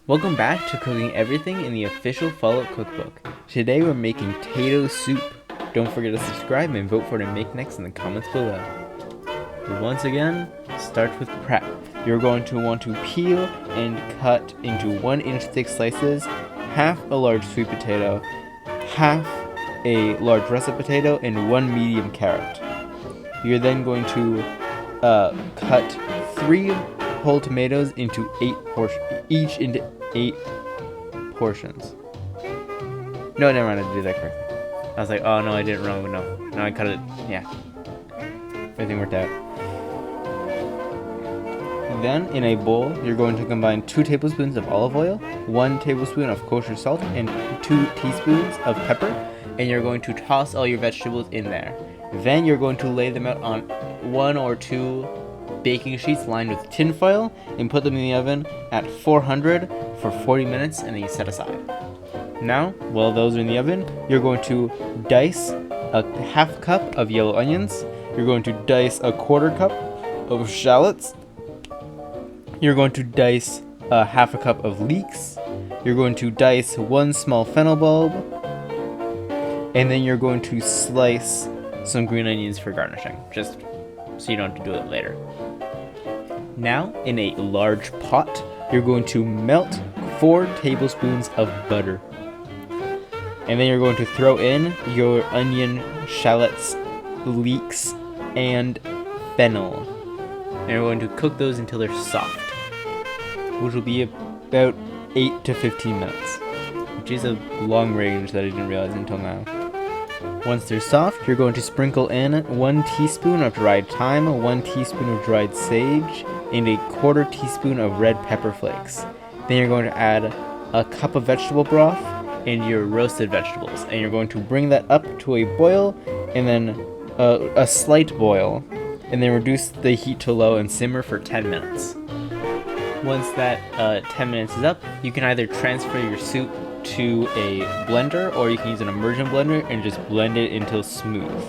Welcome back to Cooking Everything in the official Follow Cookbook. Today we're making Tato soup. Don't forget to subscribe and vote for what to make next in the comments below. Once again, start with prep. You're going to want to peel and cut into 1-inch thick slices, half a large sweet potato, half a large russet potato, and 1 medium carrot. You're then going to cut 3 whole tomatoes into 8 portions, each into 8 portions. No, never mind, I did that correctly. I was like, oh no, I did it wrong, but no, I cut it, yeah. Everything worked out. Then, in a bowl, you're going to combine 2 tablespoons of olive oil, 1 tablespoon of kosher salt, and 2 teaspoons of pepper, and you're going to toss all your vegetables in there. Then you're going to lay them out on 1 or 2 baking sheets lined with tin foil and put them in the oven at 400 for 40 minutes and then you set aside. Now, while those are in the oven, you're going to dice a half cup of yellow onions. You're going to dice a 1/4 cup of shallots. You're going to dice a half a cup of leeks. You're going to dice 1 small fennel bulb. And then you're going to slice some green onions for garnishing, just so you don't have to do it later. Now, in a large pot, you're going to melt 4 tablespoons of butter. And then you're going to throw in your onion, shallots, leeks, and fennel. And you're going to cook those until they're soft, which will be about 8 to 15 minutes, which is a long range that I didn't realize until now. Once they're soft, you're going to sprinkle in 1 teaspoon of dried thyme, 1 teaspoon of dried sage, and a 1/4 teaspoon of red pepper flakes. Then you're going to add a cup of vegetable broth and your roasted vegetables, and you're going to bring that up to a boil, and then a slight boil, and then reduce the heat to low and simmer for 10 minutes. Once that 10 minutes is up, you can either transfer your soup to a blender, or you can use an immersion blender and just blend it until smooth.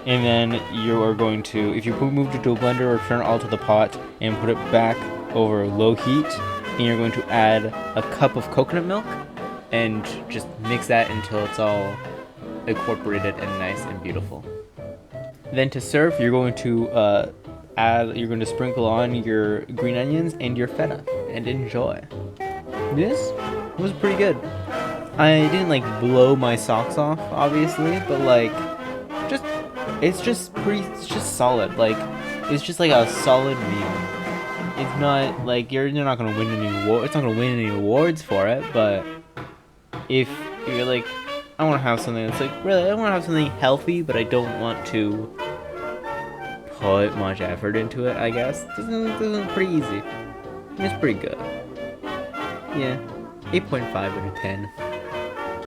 And then you are going to, if you move it to a blender, return it all to the pot and put it back over low heat, and you're going to add a cup of coconut milk and just mix that until it's all incorporated and nice and beautiful. Then to serve, you're going to sprinkle on your green onions and your feta and enjoy. This was pretty good. I didn't blow my socks off, obviously, but it's just solid. It's just a solid meal. It's not you're not gonna win any award. It's not gonna win any awards for it, but if you're I want to have something that's really, I want to have something healthy, but I don't want to put much effort into it, I guess. This is pretty easy. It's pretty good. Yeah, 8.5 out of 10.